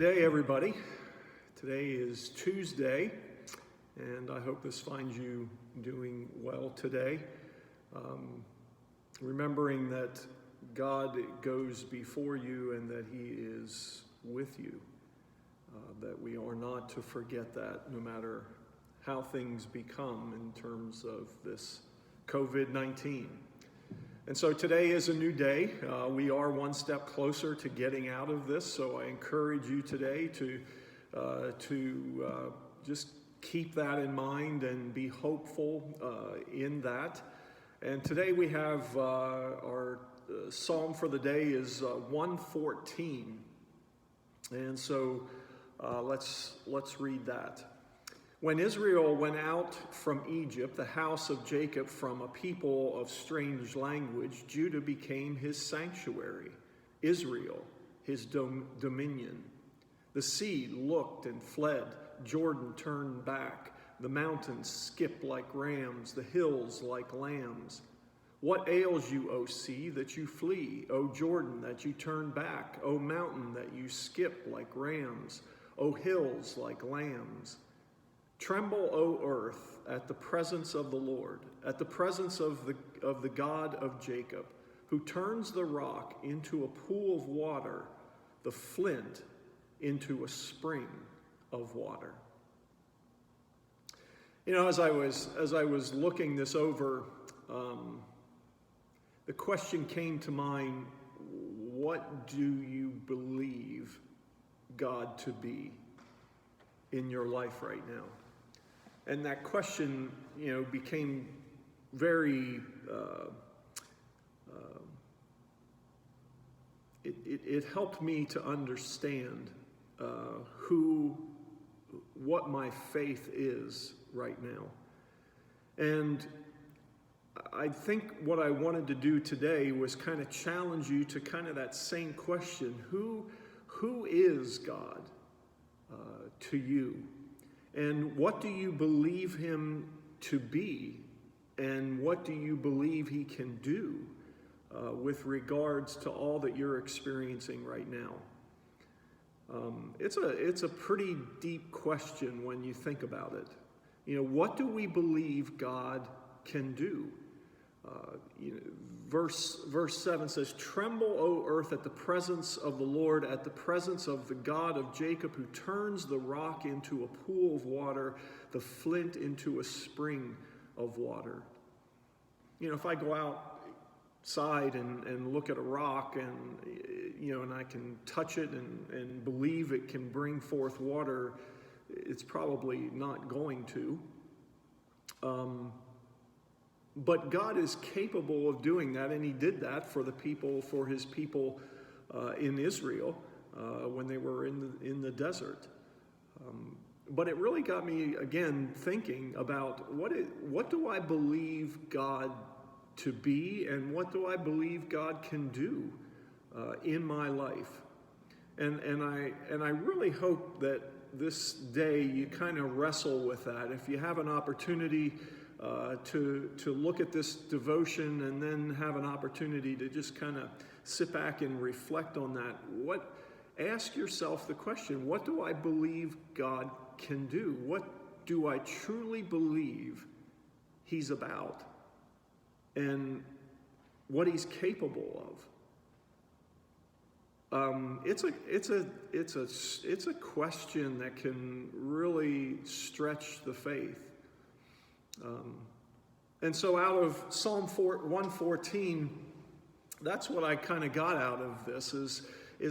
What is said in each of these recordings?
Good day, everybody. Today is Tuesday, and I hope this finds you doing well today. Remembering that God goes before you and that He is with you, that we are not to forget that no matter how things become in terms of this COVID-19. And so today is a new day. We are one step closer to getting out of this, so I encourage you today to just keep that in mind and be hopeful in that. And today we have our psalm for the day is 114. And so let's read that. When Israel went out from Egypt, the house of Jacob from a people of strange language, Judah became his sanctuary, Israel his dominion. The sea looked and fled, Jordan turned back, the mountains skipped like rams, the hills like lambs. What ails you, O sea, that you flee, O Jordan, that you turn back, O mountain, that you skip like rams, O hills like lambs? Tremble, O earth, at the presence of the Lord, at the presence of the God of Jacob, who turns the rock into a pool of water, the flint into a spring of water. You know, as I was looking this over, the question came to mind: what do you believe God to be in your life right now? And that question, became very, it helped me to understand what my faith is right now. And I think what I wanted to do today was kind of challenge you to kind of that same question: who is God to you? And what do you believe Him to be? And what do you believe He can do with regards to all that you're experiencing right now? It's a pretty deep question when you think about it. What do we believe God can do? Verse 7 says, "Tremble, O earth, at the presence of the Lord, at the presence of the God of Jacob, who turns the rock into a pool of water, the flint into a spring of water." If I go outside and look at a rock and I can touch it and believe it can bring forth water, it's probably not going to. But God is capable of doing that, and He did that for His people in Israel when they were in the desert. But it really got me again thinking about what do I believe God to be, and what do I believe God can do in my life? And I really hope that this day you kind of wrestle with that. If you have an opportunity to look at this devotion and then have an opportunity to just kind of sit back and reflect on that, ask yourself the question: what do I believe God can do? What do I truly believe He's about, and what He's capable of? It's a question that can really stretch the faith. And so out of Psalm 114, that's what I kind of got out of this, is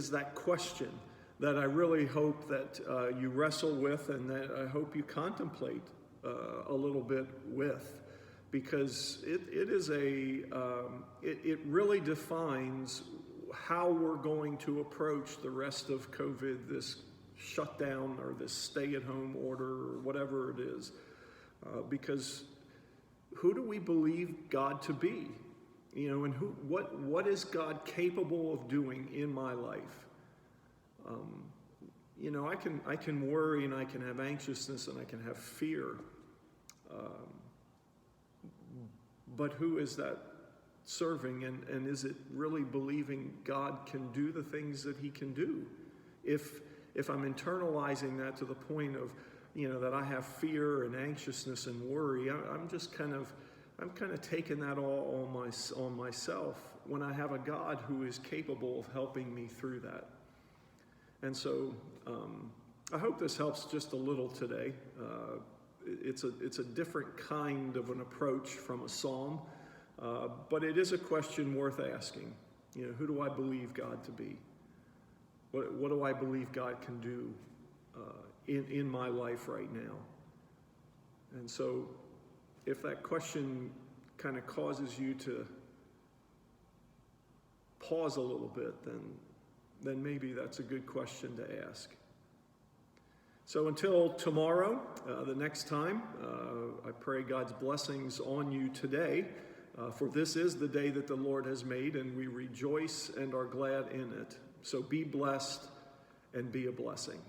that question that I really hope that you wrestle with, and that I hope you contemplate a little bit with, because it really defines how we're going to approach the rest of COVID, this shutdown or this stay-at-home order or whatever it is. Because who do we believe God to be? And what is God capable of doing in my life? I can worry, and I can have anxiousness, and I can have fear. But who is that serving, and is it really believing God can do the things that He can do? If if I'm internalizing that to the point of, that I have fear and anxiousness and worry, I'm kind of taking that all on myself when I have a God who is capable of helping me through that. And so I hope this helps just a little today. It's a different kind of an approach from a psalm, but it is a question worth asking. Who do I believe God to be? What do I believe God can do in my life right now? And so if that question kind of causes you to pause a little bit, then maybe that's a good question to ask. So until tomorrow, the next time, I pray God's blessings on you today, for this is the day that the Lord has made, and we rejoice and are glad in it. So be blessed and be a blessing.